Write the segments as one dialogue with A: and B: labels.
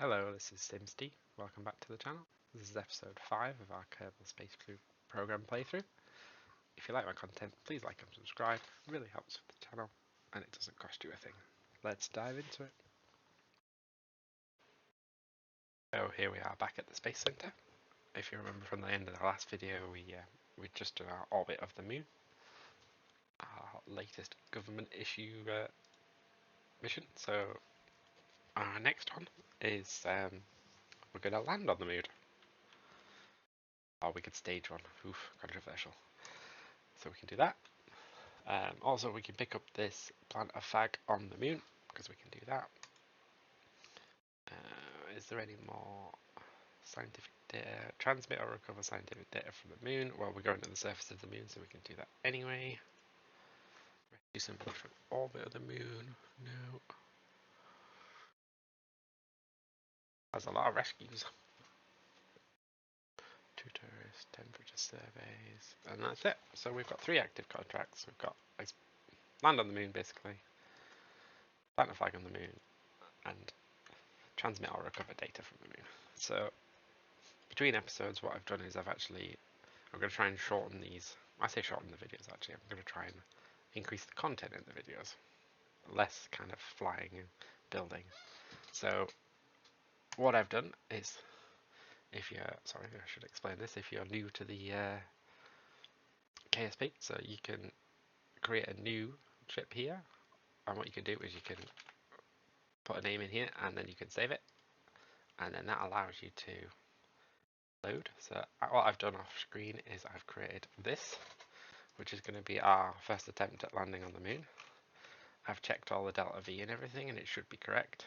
A: Hello, this is SimsD. Welcome back to the channel. This is episode 5 of our Kerbal Space Crew program playthrough. If you like my content, please like and subscribe. It really helps with the channel and it doesn't cost you a thing. Let's dive into it. So here we are back at the Space Center. If you remember from the end of the last video, we just done our orbit of the moon. Our latest government issue mission. So our next one is we're going to land on the moon. Or we could stage one. Oof, controversial. So we can do that. Also, we can pick up this plant a fag on the moon, because we can do that. Is there any more scientific data? Transmit or recover scientific data from the moon. Well, we're going to the surface of the moon, so we can do that anyway. Rescue symbols from orbit of the moon. No. That's a lot of rescues. 2 tourists, temperature surveys, and that's it. So we've got 3 active contracts. We've got land on the moon, basically, plant a flag on the moon, and transmit or recover data from the moon. So between episodes, what I've done is I'm going to try and shorten these. I say shorten the videos, actually. I'm going to try and increase the content in the videos. Less kind of flying and building. So what I've done is, sorry, I should explain this. If you're new to the KSP, so you can create a new ship here. And what you can do is you can put a name in here and then you can save it. And then that allows you to load. So what I've done off screen is I've created this, which is going to be our first attempt at landing on the moon. I've checked all the delta V and everything, and it should be correct.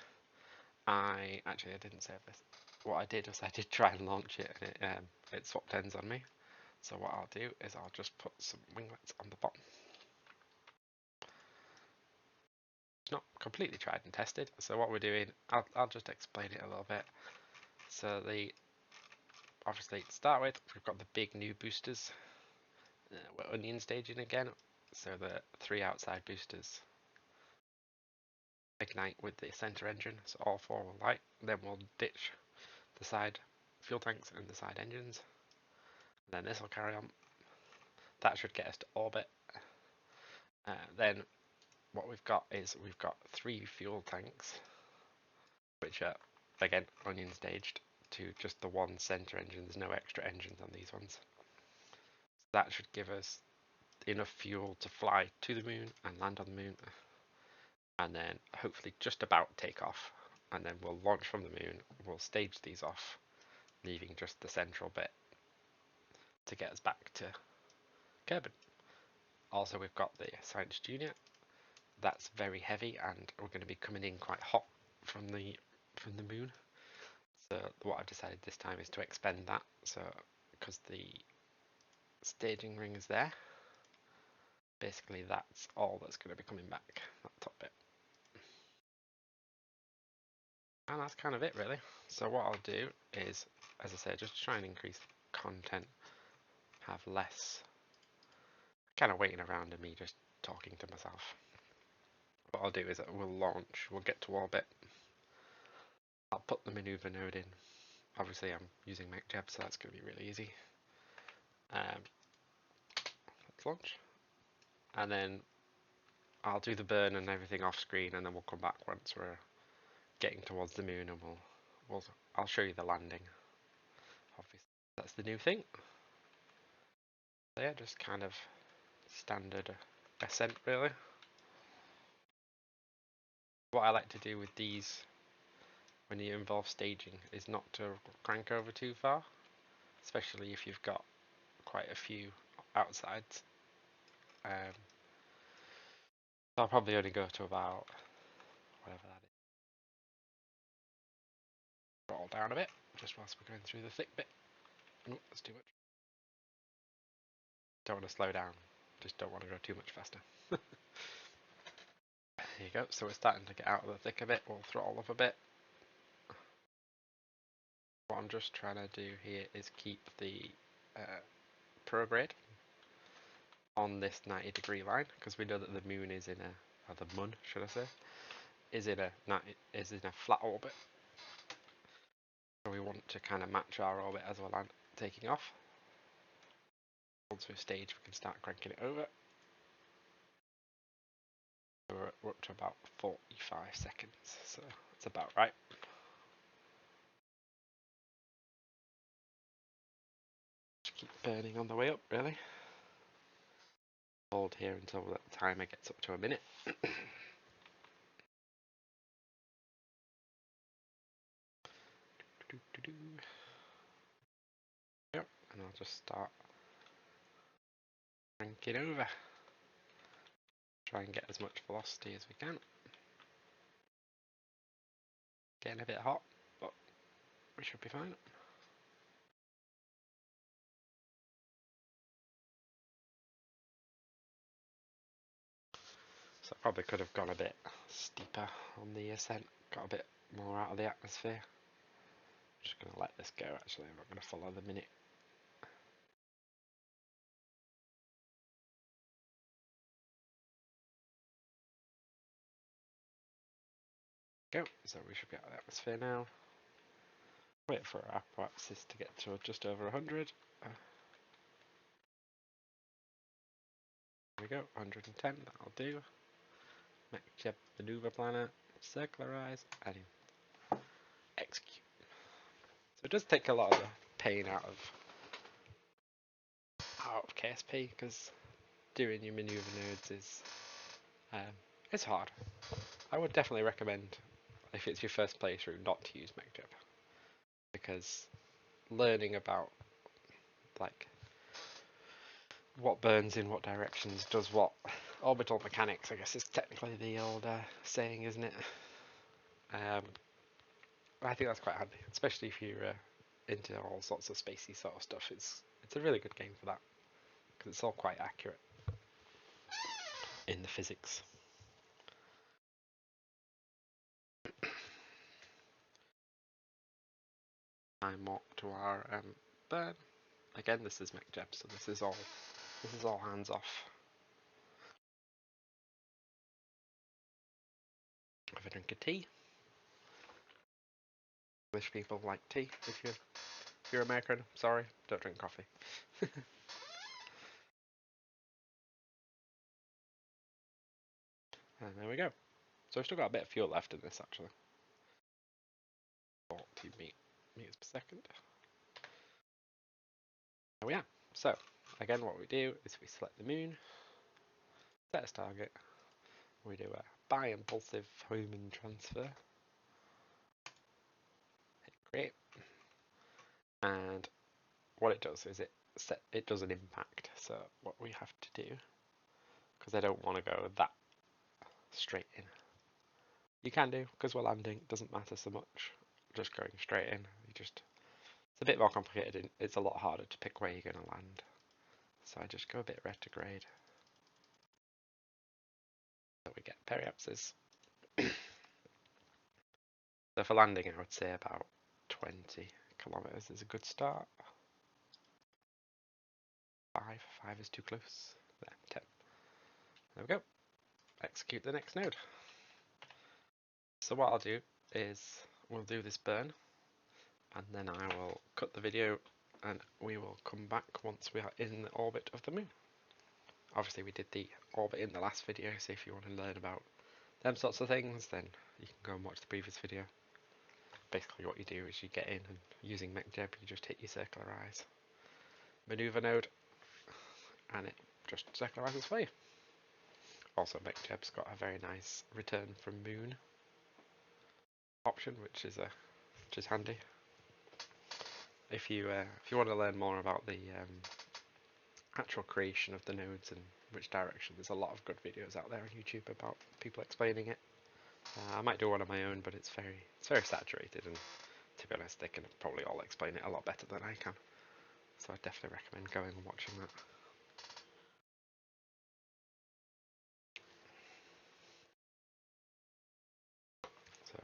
A: I didn't save this. What I did was I did try and launch it, and it swapped ends on me. So what I'll do is I'll just put some winglets on the bottom. It's not completely tried and tested. So what we're doing, I'll just explain it a little bit. So obviously to start with, we've got the big new boosters. We're onion staging again. So the 3 outside boosters ignite with the center engine, so all 4 will light. Then we'll ditch the side fuel tanks and the side engines. And then this will carry on. That should get us to orbit. Then what we've got is 3 fuel tanks, which are again onion staged to just the 1 center engine. There's no extra engines on these ones. So that should give us enough fuel to fly to the moon and land on the moon, and then hopefully just about take off. And then we'll launch from the moon. We'll stage these off, leaving just the central bit to get us back to Kerbal. Also, we've got the Science Junior. That's very heavy, and we're going to be coming in quite hot from the moon. So what I've decided this time is to expend that. So because the staging ring is there, basically that's all that's going to be coming back, that top bit. And that's kind of it, really. So what I'll do is, as I said, just try and increase content, have less kind of waiting around and me just talking to myself. What I'll do is we'll get to orbit. I'll put the maneuver node in. Obviously I'm using MacJeb, so that's going to be really easy. Let's launch. And then I'll do the burn and everything off screen, and then we'll come back once we're getting towards the moon, and I'll show you the landing. Obviously, that's the new thing. So yeah, just kind of standard ascent, really. What I like to do with these when you involve staging is not to crank over too far, especially if you've got quite a few outsides. I'll probably only go to about whatever that is. Roll down a bit, just whilst we're going through the thick bit. Oh, that's too much. Don't want to slow down, just don't want to go too much faster. There you go, so we're starting to get out of the thick of it. We'll throttle up a bit. What I'm just trying to do here is keep the prograde on this 90-degree line, because we know that the moon is in or the mun, should I say, is in a flat orbit. So we want to kind of match our orbit as we're taking off. Once we've staged, we can start cranking it over. We're up to about 45 seconds, so that's about right. Just keep burning on the way up, really. Hold here until the timer gets up to a minute. Yep, and I'll just start cranking over. Try and get as much velocity as we can. Getting a bit hot, but we should be fine. So I probably could have gone a bit steeper on the ascent, got a bit more out of the atmosphere. I'm just going to let this go actually, I'm not going to follow the minute. Go, so we should be out of the atmosphere now. Wait for our apoapsis to get to just over 100. There we go, 110, that'll do. Match maneuver planner, circularize, and execute. So it does take a lot of the pain out of KSP, because doing your maneuver nodes is it's hard. I would definitely recommend, if it's your first playthrough, not to use MechJeb, because learning about like what burns in what directions does what, orbital mechanics I guess is technically the old saying, isn't it? I think that's quite handy, especially if you're into all sorts of spacey sort of stuff. It's a really good game for that, because it's all quite accurate in the physics. Time walk to our burn. Again, this is MechJeb, so this is all hands off. Have a drink of tea. English people like tea. If you're American, sorry, don't drink coffee. And there we go. So we've still got a bit of fuel left in this actually. 40 meters per second. There we are. So again, what we do is we select the moon, set as target. We do a bi-impulsive homing transfer. Hit create, and what it does is it does an impact. So what we have to do, because I don't want to go that straight in. You can do, because we're landing, it doesn't matter so much. Just going straight in, it's a bit more complicated, and it's a lot harder to pick where you're going to land. So I just go a bit retrograde. So we get periapsis. So for landing, I would say about 20 kilometers is a good start. 5 is too close. There, 10. There we go. Execute the next node. So what I'll do is we'll do this burn, and then I will cut the video, and we will come back once we are in the orbit of the moon. Obviously we did the orbit in the last video, so if you want to learn about them sorts of things, then you can go and watch the previous video. Basically what you do is you get in, and using MechJeb you just hit your circularize maneuver node, and it just circularizes for you. Also MechJeb's got a very nice return from moon option, which is handy. If you want to learn more about the actual creation of the nodes and which direction, there's a lot of good videos out there on YouTube about people explaining it. I might do one of my own, but it's very saturated, and to be honest, they can probably all explain it a lot better than I can. So I definitely recommend going and watching that. So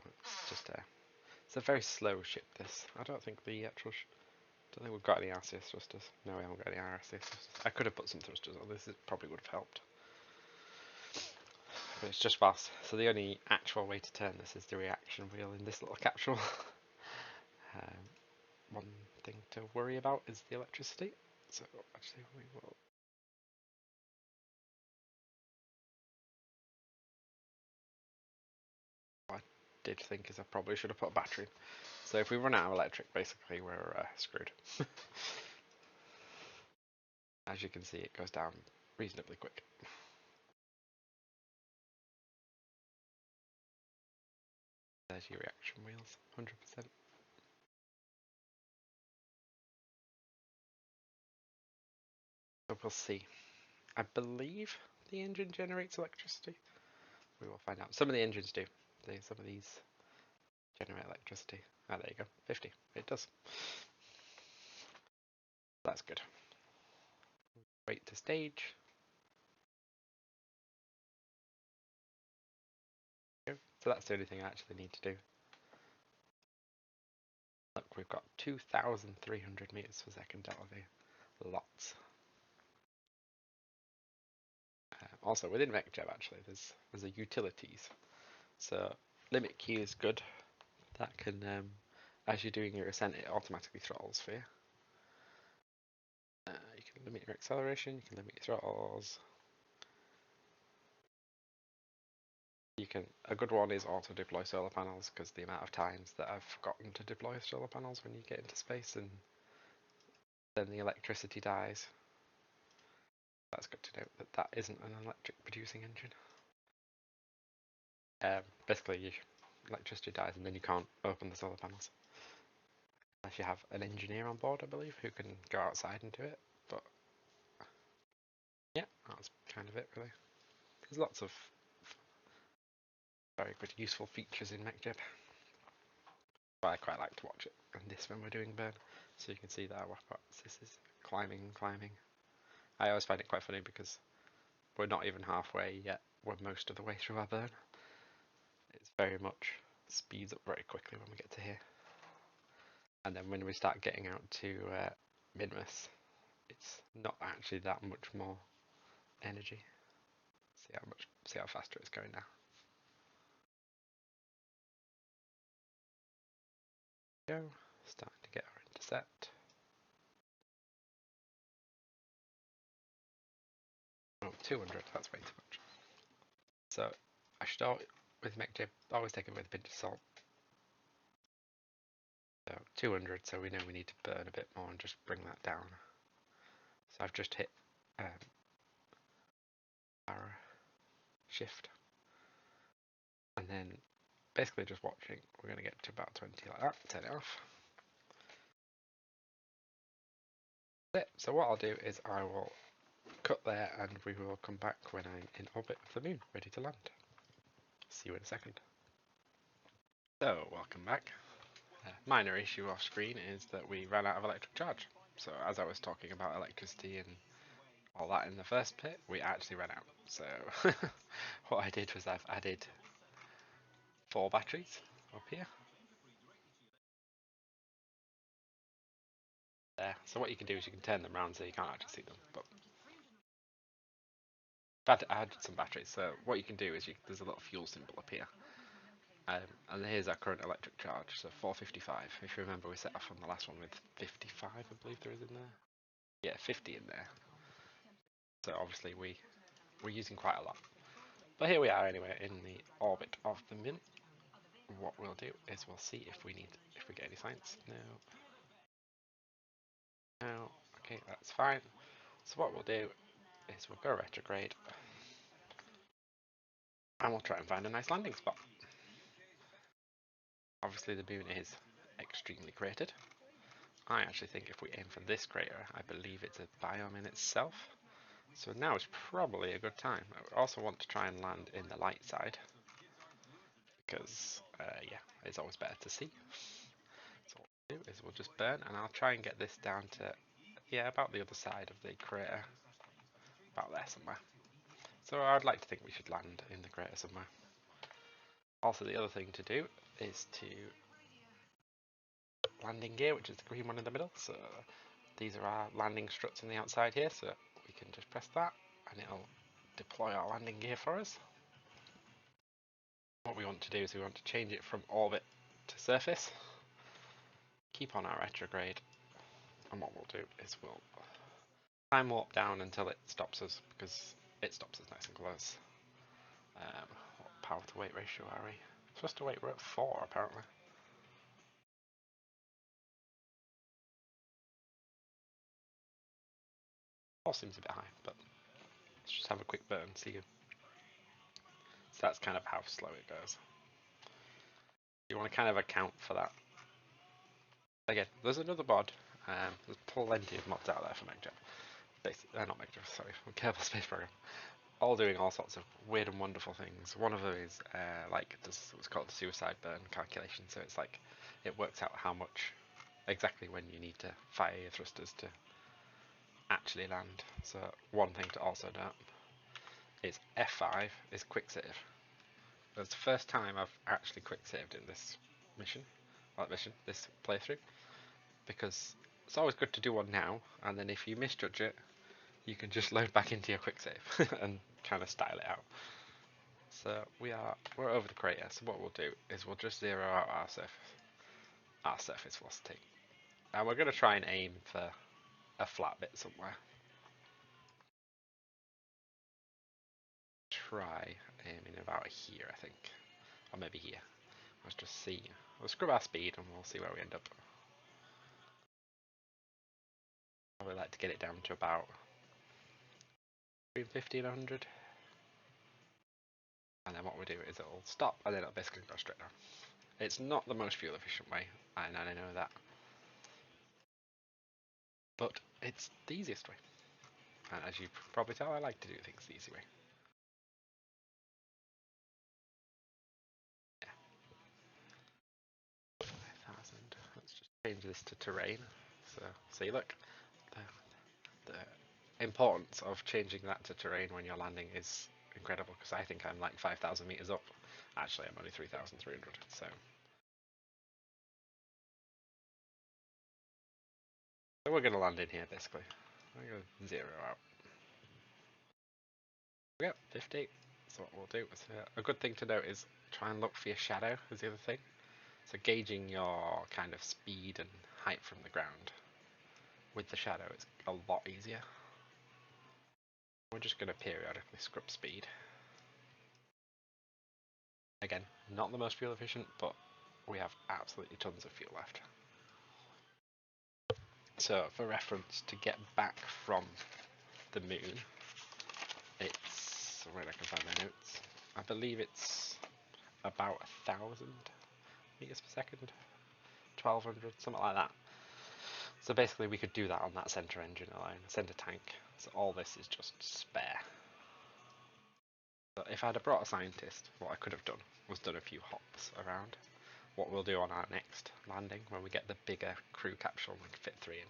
A: it's a very slow ship. This, I don't think the actual. Don't think we've got any RCS thrusters. No, we haven't got any RCS thrusters. I could have put some thrusters on this. It probably would have helped. But it's just fast. So the only actual way to turn this is the reaction wheel in this little capsule. One thing to worry about is the electricity. So actually we will. What I did think is I probably should have put a battery in. So if we run out of electric, basically we're screwed. As you can see, it goes down reasonably quick. There's your reaction wheels, 100%. So we'll see. I believe the engine generates electricity. We will find out. Some of the engines do. Some of these generate electricity. Ah, there you go. 50. It does. That's good. Wait to stage. So that's the only thing I actually need to do. Look, we've got 2,300 meters per second out of here. Lots. Also, within VecJeb, actually, there's a utilities. So limit key is good. That can, as you're doing your ascent, it automatically throttles for you. You can limit your acceleration. You can limit your throttles. A good one is auto deploy solar panels, because the amount of times that I've forgotten to deploy solar panels when you get into space and then the electricity dies. That's good to note that that isn't an electric producing engine. Basically, your electricity dies and then you can't open the solar panels. Unless you have an engineer on board, I believe, who can go outside and do it. But yeah, that's kind of it really. There's lots of very good useful features in MechJeb. But I quite like to watch it and this when we're doing burn. So you can see that our this is climbing and climbing. I always find it quite funny because we're not even halfway yet. We're most of the way through our burn. It's very much speeds up very quickly when we get to here. And then when we start getting out to Minmus, it's not actually that much more energy. See how faster it's going now. Go, starting to get our intercept. Oh, 200, that's way too much. So I should with MechJeb always take it with a pinch of salt. So 200, so we know we need to burn a bit more and just bring that down. So I've just hit our shift. And then basically just watching, we're going to get to about 20 like that, turn it off. That's it. So what I'll do is I will cut there and we will come back when I'm in orbit of the moon, ready to land. See you in a second. So, welcome back. Minor issue off screen is that we ran out of electric charge. So as I was talking about electricity and all that in the first bit, we actually ran out. So what I did was I've added 4 batteries up here. There. So what you can do is you can turn them around so you can't actually see them. But I added some batteries. So what you can do is there's a little fuel symbol up here. And here's our current electric charge, so 455. If you remember, we set off on the last one with 55, I believe there is in there. Yeah, 50 in there. So obviously we're using quite a lot. But here we are anyway, in the orbit of the Mint. What we'll do is we'll see if we get any science. No. Okay, that's fine. So what we'll do is we'll go retrograde, and we'll try and find a nice landing spot. Obviously the moon is extremely cratered. I actually think if we aim for this crater, I believe it's a biome in itself. So now is probably a good time. I also want to try and land in the light side because, yeah, it's always better to see. So what we'll do is we'll just burn, and I'll try and get this down to, yeah, about the other side of the crater, about there somewhere. So I'd like to think we should land in the crater somewhere. Also, the other thing to do is to landing gear, which is the green one in the middle. So these are our landing struts on the outside here, so we can just press that and it'll deploy our landing gear for us. What we want to do is we want to change it from orbit to surface. keep on our retrograde, and what we'll do is we'll time warp down until it stops us, because it stops us nice and close. What power to weight ratio are we? Supposed to weight, we're at 4 apparently. 4 seems a bit high, but let's just have a quick burn, see you. So that's kind of how slow it goes. You want to kind of account for that. Again, there's another mod. There's plenty of mods out there for MechJet. Not MechJet, sorry, Kerbal Space Program. All doing all sorts of weird and wonderful things. One of them is like what's called the suicide burn calculation. So it's like it works out how much exactly when you need to fire your thrusters to actually land. So one thing to also note is F5 is quick save. It's the first time I've actually quick saved in this this playthrough, because it's always good to do one now, and then if you misjudge it, you can just load back into your quick save and kind of style it out. So we're over the crater. So what we'll do is we'll just zero out our surface velocity, and we're going to try and aim for a flat bit somewhere. Try aiming about here, I think, or maybe here. Let's just see. We'll scrub our speed and we'll see where we end up. I would like to get it down to about between 50 and 100. And then what we'll do is it'll stop and then it'll basically go straight down. It's not the most fuel efficient way, and I know that. But it's the easiest way. And as you can probably tell, I like to do things the easy way. Yeah. 5,000. Let's just change this to terrain. So, see, look. The importance of changing that to terrain when you're landing is incredible, because I think I'm like 5,000 meters up. Actually, I'm only 3,300. So we're going to land in here basically. We're going to zero out. Yep, 50. So what we'll do is a good thing to note is try and look for your shadow is the other thing. So gauging your kind of speed and height from the ground with the shadow is a lot easier. We're just going to periodically scrub speed. Again, not the most fuel efficient, but we have absolutely tons of fuel left. So for reference, to get back from the moon, it's, where I can find my notes, I believe it's about 1,000 meters per second, 1,200, something like that. So basically we could do that on that center engine alone, center tank. So all this is just spare. But if I'd have brought a scientist, what I could have done was done a few hops around. What we'll do on our next landing, when we get the bigger crew capsule we can fit 3 in,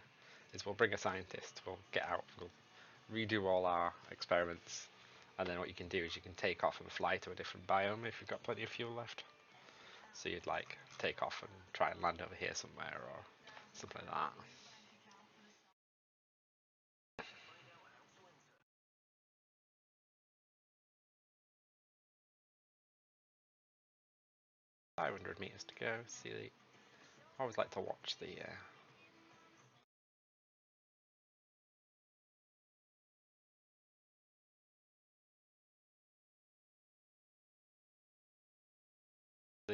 A: is we'll bring a scientist, we'll get out, we'll redo all our experiments, and then what you can do is you can take off and fly to a different biome if you've got plenty of fuel left. So you'd like take off and try and land over here somewhere or something like that. 500 meters to go. See, I always like to watch the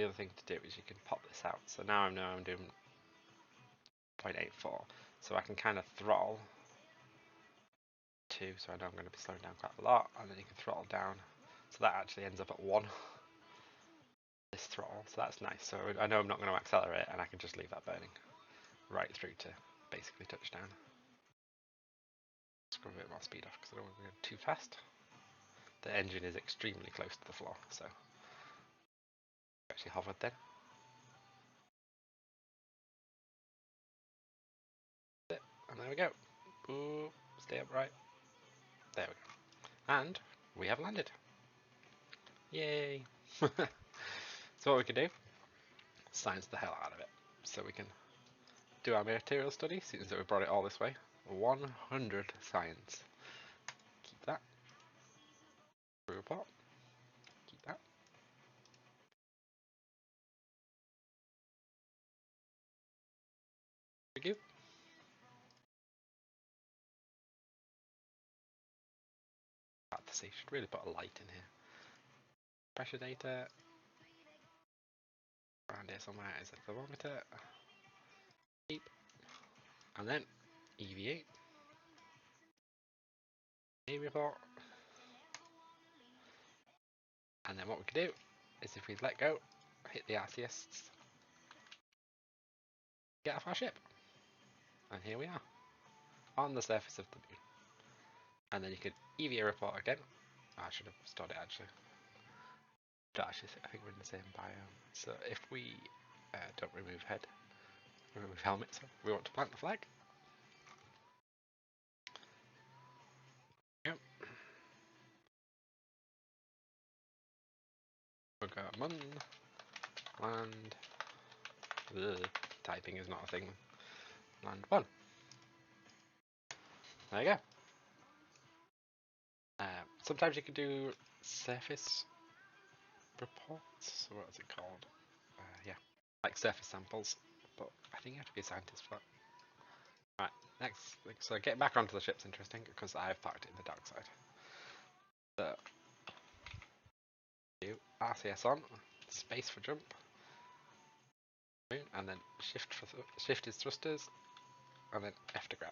A: other thing to do is you can pop this out. So now I know I'm doing 0.84, so I can kind of throttle 2, so I know I'm going to be slowing down quite a lot, and then you can throttle down, so that actually ends up at 1. This throttle, so that's nice. So I know I'm not going to accelerate, and I can just leave that burning right through to basically touchdown. Let's go a bit more speed off because I don't want to go too fast. The engine is extremely close to the floor, so actually hovered then. And there we go. Ooh, stay upright. There we go. And we have landed. Yay! So what we can do, science the hell out of it. So we can do our material study, since that we brought it all this way. 100 science. Keep that. Report. Keep that. execute. Hard to see, should really put a light in here. Pressure data. Around here somewhere is a thermometer. Beep. And then EVA. A report. And then what we can do is if we let go, hit the RCS, get off our ship. And here we are, on the surface of the moon. And then you could EVA report again. I should have stored it actually. But actually, I think we're in the same biome. So if we don't remove head, remove helmet, so we want to plant the flag. Yep. We'll go Mun, land. Ugh, typing is not a thing. Land 1. There you go. Sometimes you can do surface reports. So what is it called? Yeah, like surface samples. But I think you have to be a scientist for that. Right, next thing. So getting back onto the ship's interesting because I've parked it in the dark side. So do RCS on, space for jump, and then shift is thrusters, and then F to grab.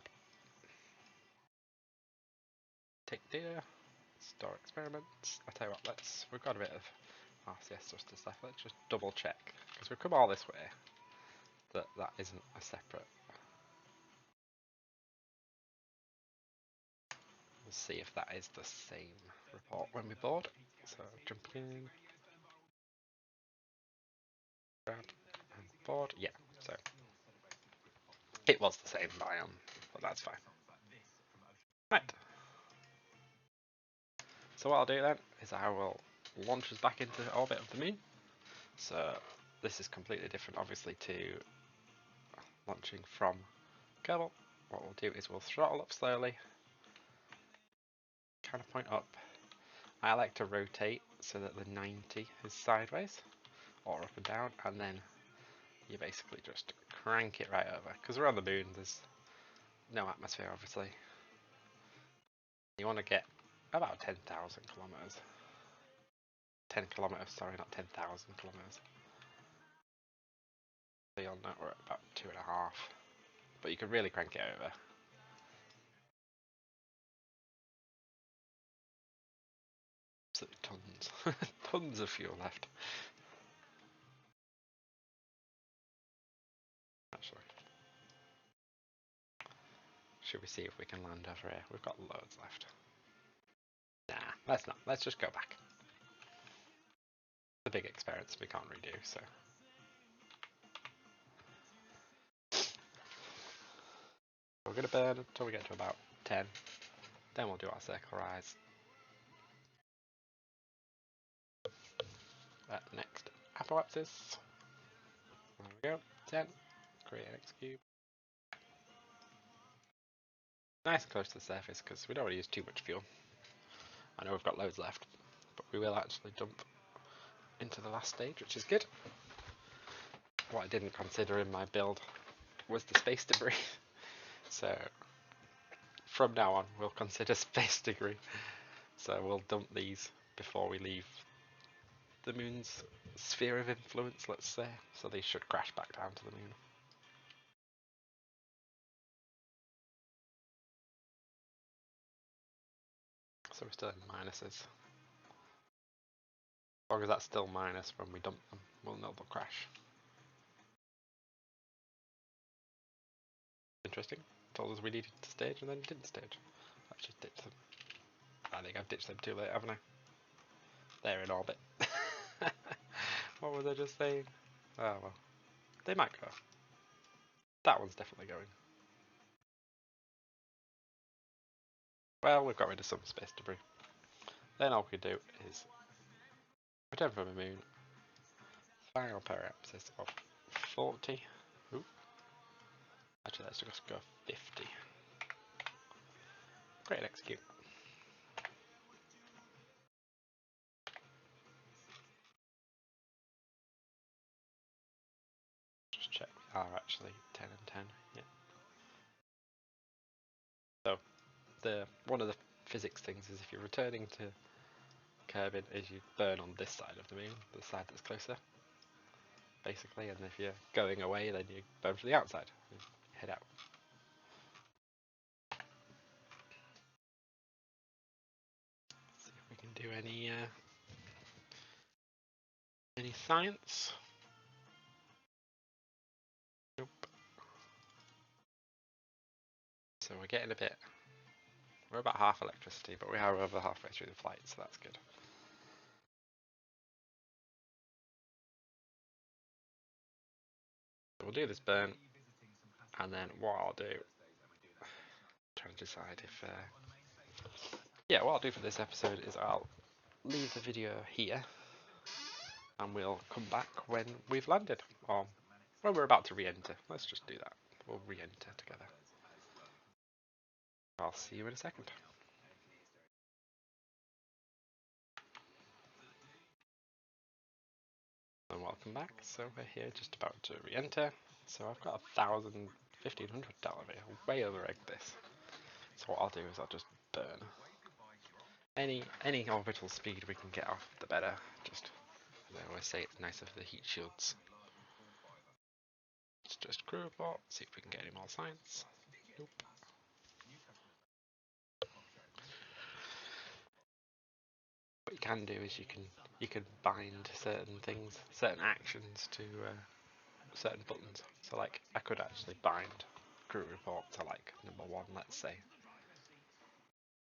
A: Take data, store experiments. I tell you what, we've got a bit of RCS thruster stuff. Let's just double check because we've come all this way. That isn't a separate. We'll see if that is the same report when we board. So jumping in, grab, and board. Yeah, so it was the same biome, but that's fine. Right. So what I'll do then is I will launch us back into orbit of the moon. So this is completely different, obviously, to launching from Kerbal. What we'll do is we'll throttle up slowly, kind of point up. I like to rotate so that the 90 is sideways or up and down, and then you basically just crank it right over. Because we're on the moon, there's no atmosphere, obviously. You want to get about 10,000 kilometers. 10 kilometers, sorry, not 10,000 kilometers. So you'll know we're at about 2.5. But you can really crank it over. Absolutely tons. Tons of fuel left. Actually. Should we see if we can land over here? We've got loads left. Nah, let's not. Let's just go back. The big experiments we can't redo, so. We're going to burn until we get to about 10. Then we'll do our circle rise. Next, apoapsis. There we go. 10. Create an X cube. Nice and close to the surface because we don't want to use too much fuel. I know we've got loads left, but we will actually dump into the last stage, which is good. What I didn't consider in my build was the space debris. So from now on, we'll consider space debris. So we'll dump these before we leave the moon's sphere of influence, let's say. So they should crash back down to the moon. So we're still in minuses. As long as that's still minus when we dump them, we'll know they'll crash. Interesting. Told us we needed to stage and then didn't stage. I've just ditched them. I think I've ditched them too late, haven't I? They're in orbit. What was I just saying? Oh well. They might go. That one's definitely going. Well, we've got rid of some space debris. Then all we can do is return from the moon. Final periapsis of 40. Ooh. Actually, let's just go 50. Great execute. Just check we are actually 10 and 10. Yeah. So one of the physics things is if you're returning to Kerbin, is you burn on this side of the moon, the side that's closer, basically, and if you're going away, then you burn to the outside, and head out. See if we can do any science. Nope. So we're getting a bit. We're about half electricity, but we are over halfway through the flight, so that's good. So we'll do this burn, and then what I'll do, trying to decide if, yeah, what I'll do for this episode is I'll leave the video here, and we'll come back when we've landed, or when we're about to re-enter. Let's just do that. We'll re-enter together. I'll see you in a second. And welcome back. So we're here just about to re-enter. So I've got $1,500 here. Way over-egged this. So what I'll do is I'll just burn any orbital speed we can get off, the better. Just, as I always say, it's nicer for the heat shields. Let's just crew report, see if we can get any more science. Nope. What you can do is you can bind certain things, certain actions to certain buttons. So like I could actually bind crew report to like #1, let's say.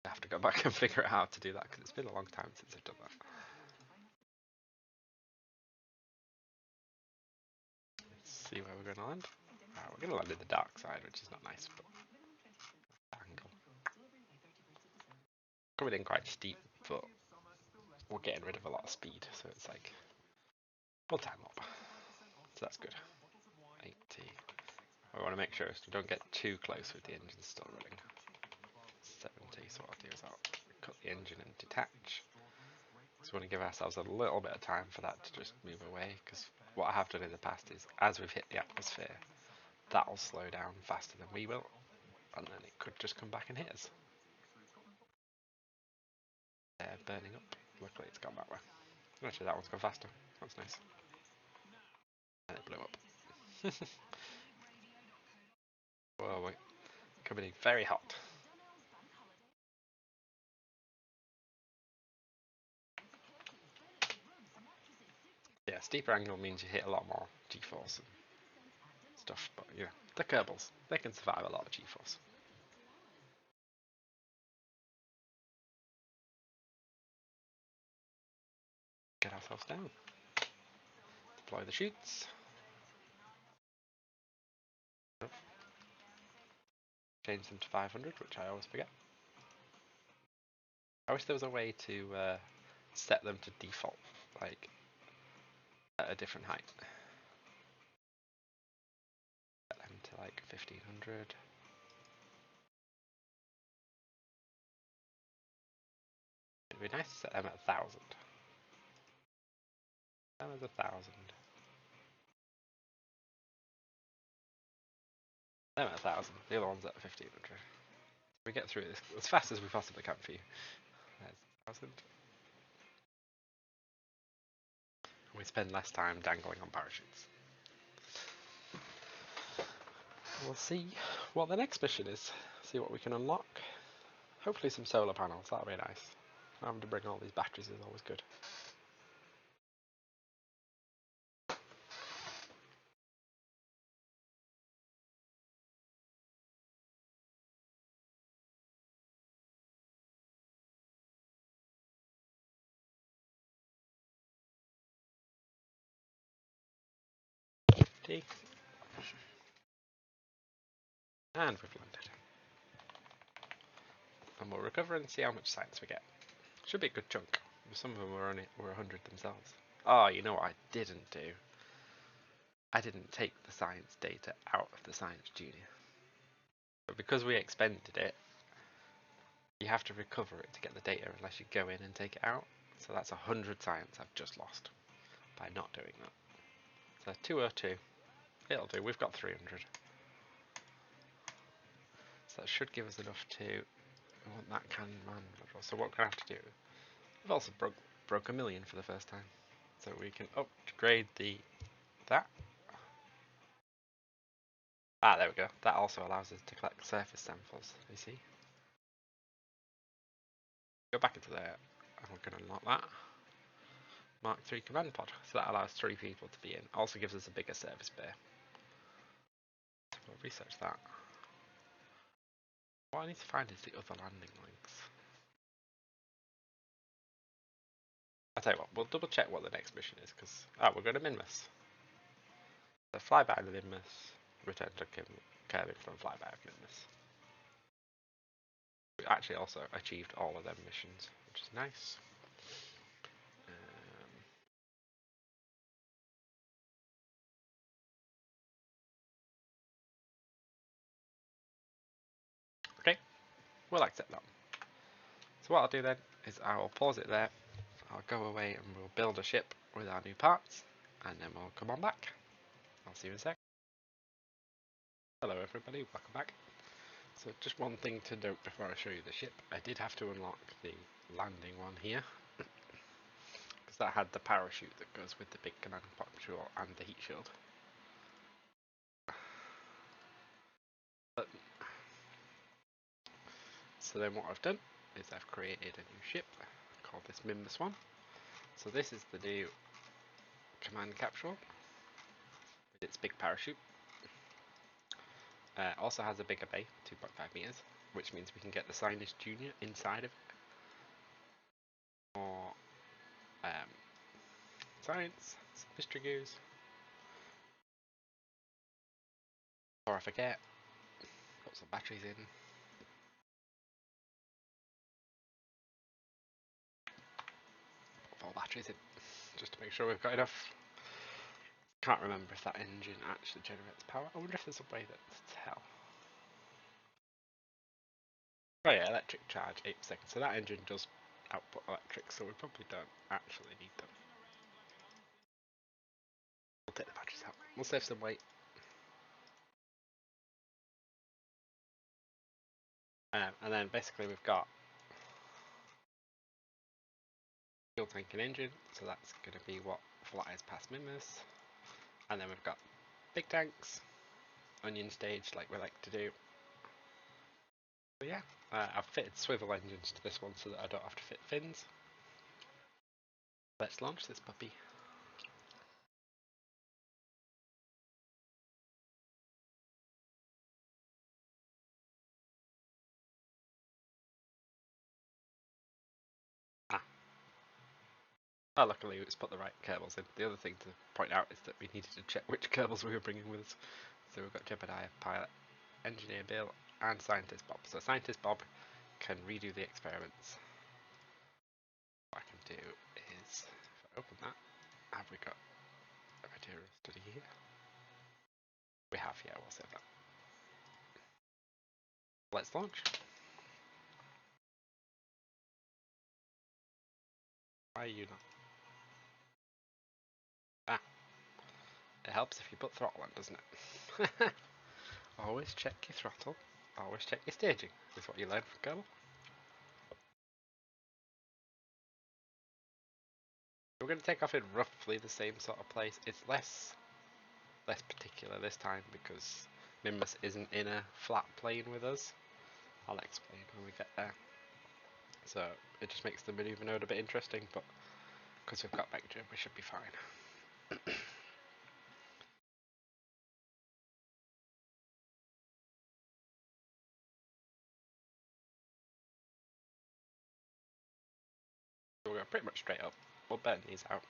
A: I have to go back and figure out how to do that because it's been a long time since I've done that. Let's see where we're going to land. We're going to land in the dark side, which is not nice, but angle. Coming in quite steep, but we're getting rid of a lot of speed, so it's like full time up. So that's good. 80. I want to make sure we don't get too close with the engine still running. 70. So what I'll do is I'll cut the engine and detach. So we want to give ourselves a little bit of time for that to just move away, because what I have done in the past is as we've hit the atmosphere, that'll slow down faster than we will, and then it could just come back and hit us. Burning up. Luckily it's gone that way. Actually that one's gone faster. That's nice. And it blew up. Whoa, wait. Coming in very hot. Yeah, steeper angle means you hit a lot more G-force and stuff, but yeah, the Kerbals, they can survive a lot of G-force. Get ourselves down. Deploy the chutes. Change them to 500, which I always forget. I wish there was a way to set them to default, like at a different height. Set them to like 1500. It'd be nice to set them at 1000. That was 1000. Them at 1000. The other one's at 1500. We get through this as fast as we possibly can for you. There's 1000. We spend less time dangling on parachutes. We'll see what the next mission is. See what we can unlock. Hopefully some solar panels. That'll be nice. Having to bring all these batteries is always good. And we've landed. And we'll recover and see how much science we get. Should be a good chunk. Some of them were 100 themselves. Oh, you know what I didn't do? I didn't take the science data out of the Science Junior. But because we expended it, you have to recover it to get the data unless you go in and take it out. So that's 100 science I've just lost by not doing that. So 202. It'll do. We've got 300. So that should give us enough to want that cannon man module. So what we're going to have to do, we've also broke a million for the first time. So we can upgrade that. Ah, there we go. That also allows us to collect surface samples, you see. Go back into there, and we're going to unlock that. Mark 3 command pod. So that allows 3 people to be in. Also gives us a bigger service bay. So we'll research that. What I need to find is the other landing links. I'll tell you what, we'll double check what the next mission is, because we're going to Minmus. So flyby of Minmus, return to Kerbal from flyby of Minmus. We actually also achieved all of them missions, which is nice. Okay, we'll accept that. So what I'll do then is I will pause it there. I'll go away and we'll build a ship with our new parts, and then we'll come on back. I'll see you in a sec. Hello everybody, welcome back. So just one thing to note before I show you the ship. I did have to unlock the landing one here, because that had the parachute that goes with the big command module and the heat shield. So then what I've done is I've created a new ship called this Minmus one. So this is the new command capsule with its big parachute. Also has a bigger bay, 2.5 meters, which means we can get the Scientist Junior inside of it. Or science, mystery goose. Or I forget, put some batteries in. Put 4 batteries in, just to make sure we've got enough. Can't remember if that engine actually generates power. I wonder if there's a way to tell. Oh yeah, electric charge, 8 seconds. So that engine does output electric, so we probably don't actually need them. We'll take the batteries out. We'll save some weight. And then basically we've got fuel tank and engine, so that's going to be what flies past Minmus. And then we've got big tanks, onion stage like we like to do. But yeah, I've fitted swivel engines to this one so that I don't have to fit fins. Let's launch this puppy. Oh, luckily it's put the right Kerbals in. The other thing to point out is that we needed to check which Kerbals we were bringing with us. So we've got Jebediah, Pilot, Engineer Bill, and Scientist Bob. So Scientist Bob can redo the experiments. What I can do is, if I open that, have we got a material study here? We have, yeah, we'll save that. Let's launch. Why are you not? It helps if you put throttle on, doesn't it? Always check your throttle, always check your staging, is what you learn from Kerbal. We're going to take off in roughly the same sort of place. It's less particular this time because Minmus isn't in a flat plane with us. I'll explain when we get there. So it just makes the manoeuvre node a bit interesting, but because we've got vector, we should be fine. So we'll go pretty much straight up. We'll burn these out.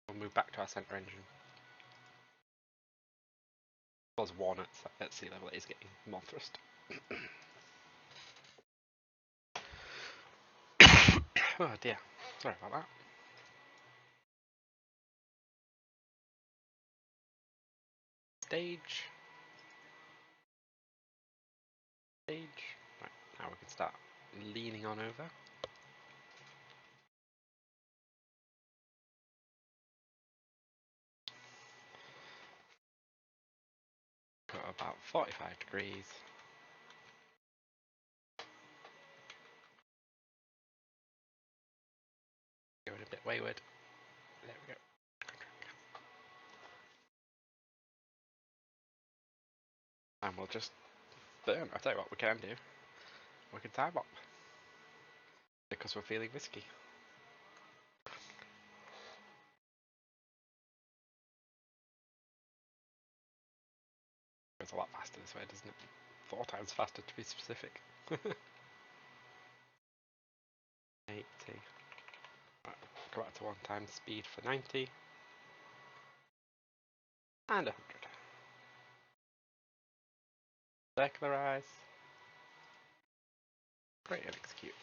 A: We'll move back to our centre engine. Plus 1 at sea level, it is getting more thrust. Oh dear, sorry about that. Stage. Right, now we can start leaning on over. Got about 45 degrees. Going a bit wayward. There we go. And we'll just burn. I'll tell you what we can do. We can time up. Because we're feeling risky. It's a lot faster this way, doesn't it? 4 times faster to be specific. 80. Right, go back to 1 times speed for 90. And 100. Circularize. Create and execute.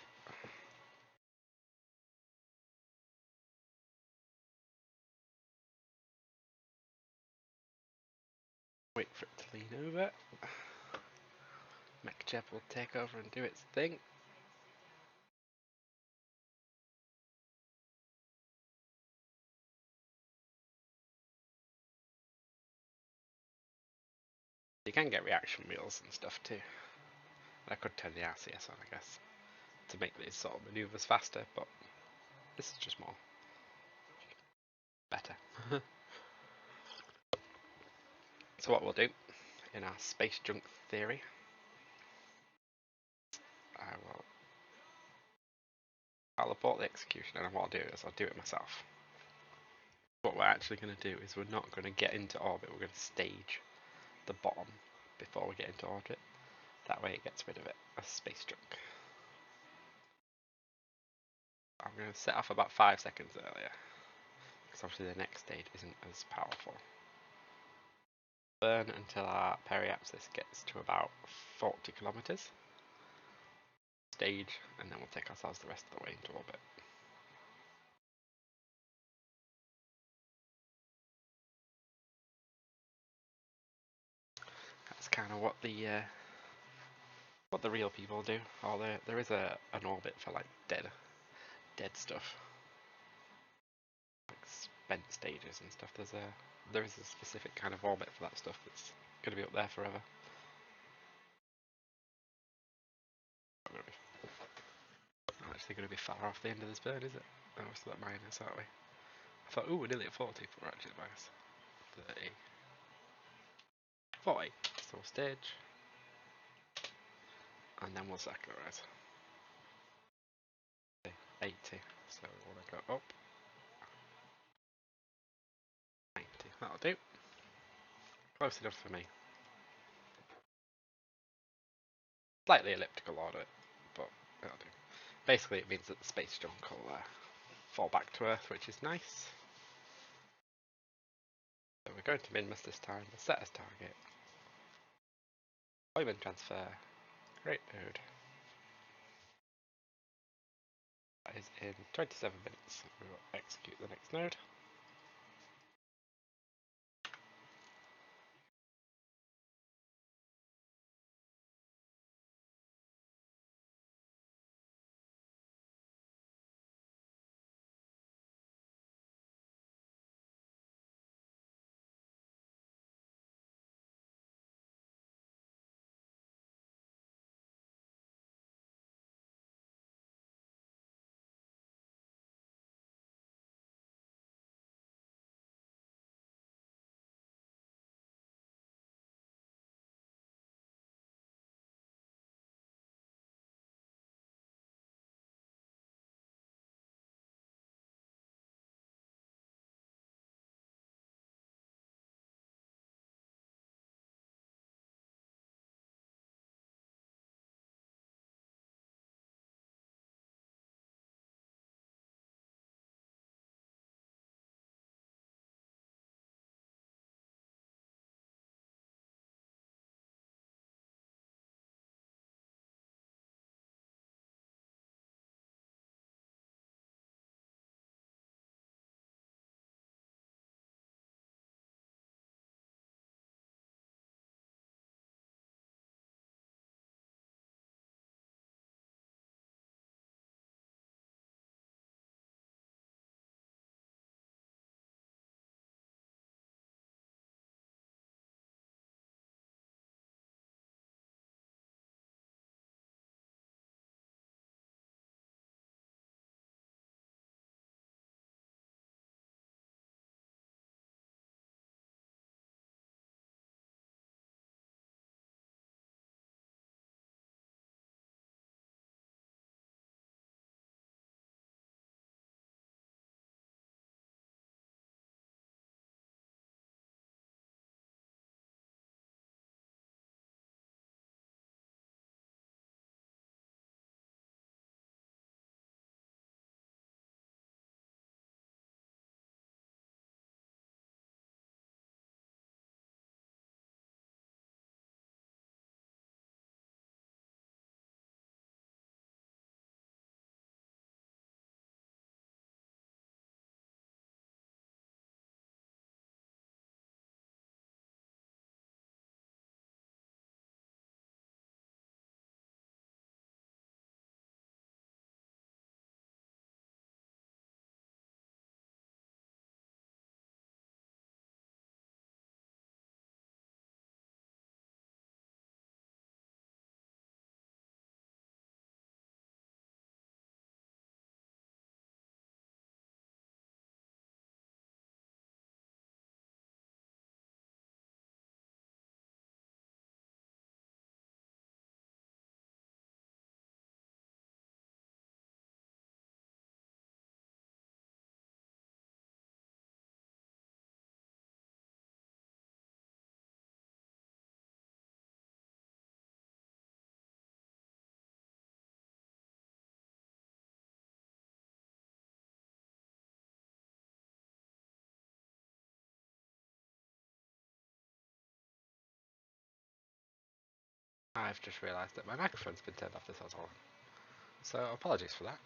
A: Wait for it to lean over. MechJeb will take over and do its thing. You can get reaction wheels and stuff too. I could turn the RCS on, I guess, to make these sort of maneuvers faster, but this is just more better. So what we'll do in our space junk theory, I'll abort the execution, and what I'll do is I'll do it myself. What we're actually going to do is we're not going to get into orbit, we're going to stage the bottom before we get into orbit. That way it gets rid of it as space junk. I'm going to set off about 5 seconds earlier, because obviously the next stage isn't as powerful. Burn until our periapsis gets to about 40 kilometers. Stage, and then we'll take ourselves the rest of the way into orbit. That's kind of what the real people do. Or there is an orbit for like dead stuff, like spent stages and stuff. There is a specific kind of orbit for that stuff that's going to be up there forever. Not actually going to be far off the end of this burn, is it? Oh, we're still at minus, aren't we? I thought, ooh, we're nearly at 40, but we're actually at minus 30. 40. So stage. And then we'll circularize. 80. So we want to go up. 90. That'll do. Close enough for me. Slightly elliptical order, but that'll do. Basically, it means that the space junk will fall back to Earth, which is nice. So we're going to Minmus this time. We'll set as target. Deployment transfer. Great node. That is in 27 minutes. We will execute the next node. I've just realised that my microphone's been turned off this whole time. So apologies for that.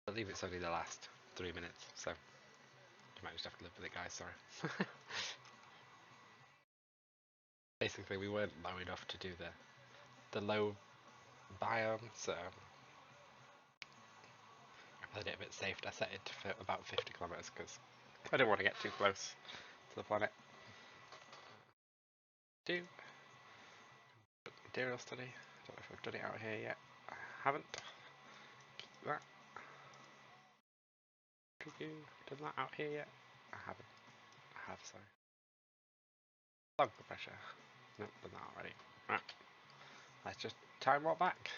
A: I believe it's only the last 3 minutes, so you might just have to live with it, guys, sorry. Basically, we weren't low enough to do the low biome, so I played it a bit safe. I set it for about 50 kilometers because I didn't want to get too close to the planet. Do material study. I don't know if I've done it out here yet. I haven't. Keep that. Done that out here yet? I haven't. I have, sorry. Log the pressure. Nope, done that already. Right. Let's just time walk back.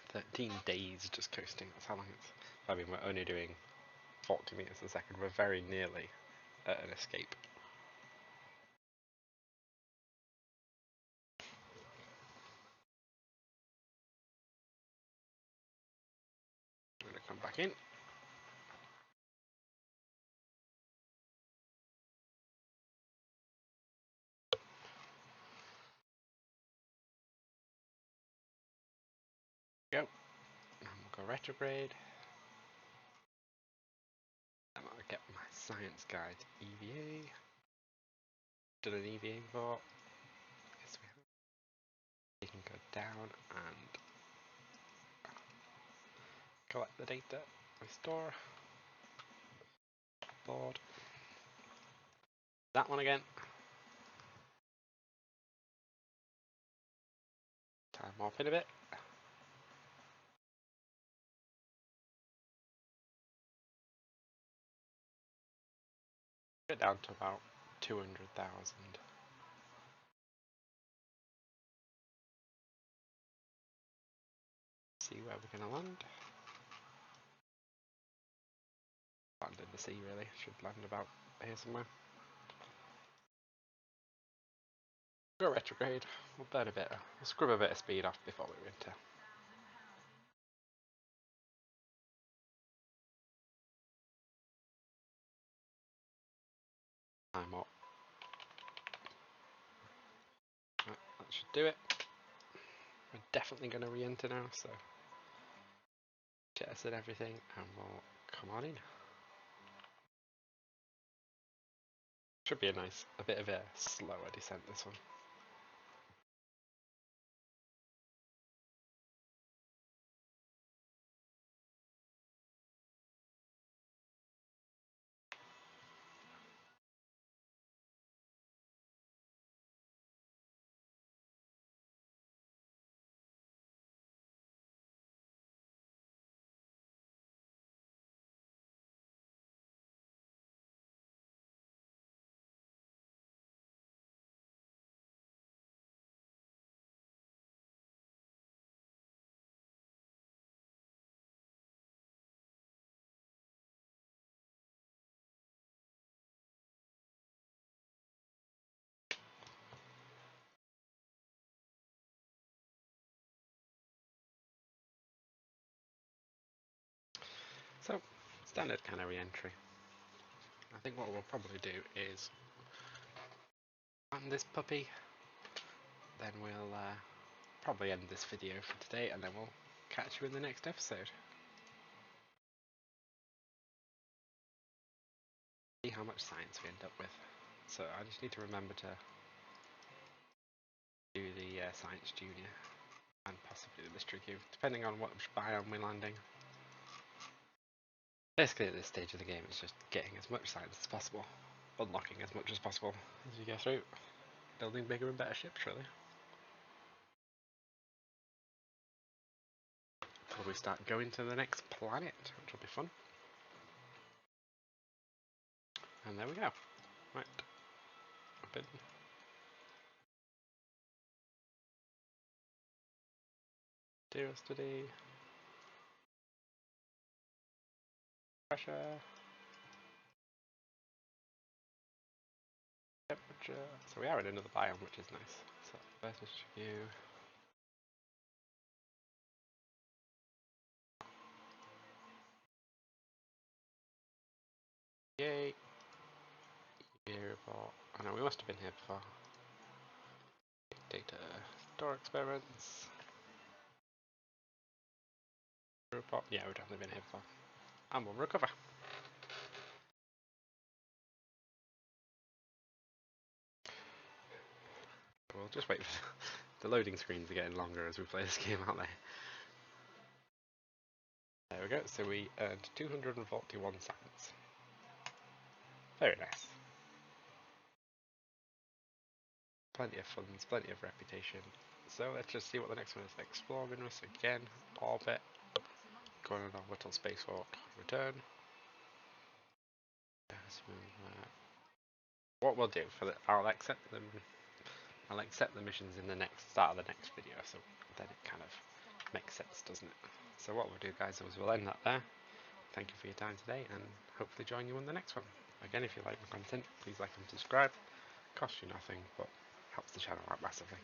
A: 13 days just coasting. That's how long it's. I mean, we're only doing 40 meters a second. We're very nearly at an escape. I'm going to come back in. Go. And we'll go retrograde. And I'll get my science guide EVA. Done an EVA before. Yes, we have. You can go down and collect the data. Restore. Board. That one again. Time off in a bit. Get down to about 200,000. See where we're going to land. Land in the sea, really. Should land about here somewhere. Go retrograde. We'll burn a bit. We'll scrub a bit of speed off before we winter. Time up. Right, that should do it. We're definitely going to re-enter now, so test and everything, and we'll come on in. Should be a bit of a slower descent, this one. So, standard kind of re-entry. I think what we'll probably do is land this puppy, then we'll probably end this video for today, and then we'll catch you in the next episode. See how much science we end up with. So I just need to remember to do the Science Junior and possibly the Mystery Cube, depending on which biome we're landing. Basically at this stage of the game it's just getting as much science as possible, unlocking as much as possible as you go through, building bigger and better ships really. Until we start going to the next planet, which will be fun. And there we go. Right. Open. Material study. Pressure. Temperature. So we are in another biome, which is nice. So versus view. Yay. Here about, I know we must have been here before. Data, door experiments. Report. Yeah, we've definitely been here before. And we'll recover. We'll just wait for the loading screens are getting longer as we play this game, aren't they? There we go, so we earned 241 seconds. Very nice. Plenty of funds, plenty of reputation. So let's just see what the next one is. Explore Venus again, orbit, going on a little spacewalk, return. What we'll do for the, I'll accept the missions in the next start of the next video, so then it kind of makes sense, doesn't it? So what we'll do, guys, is we'll end that there. Thank you for your time today, and hopefully join you on the next one. Again, if you like my content, please like and subscribe. Costs you nothing, but helps the channel out massively.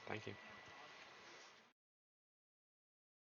A: Thank you.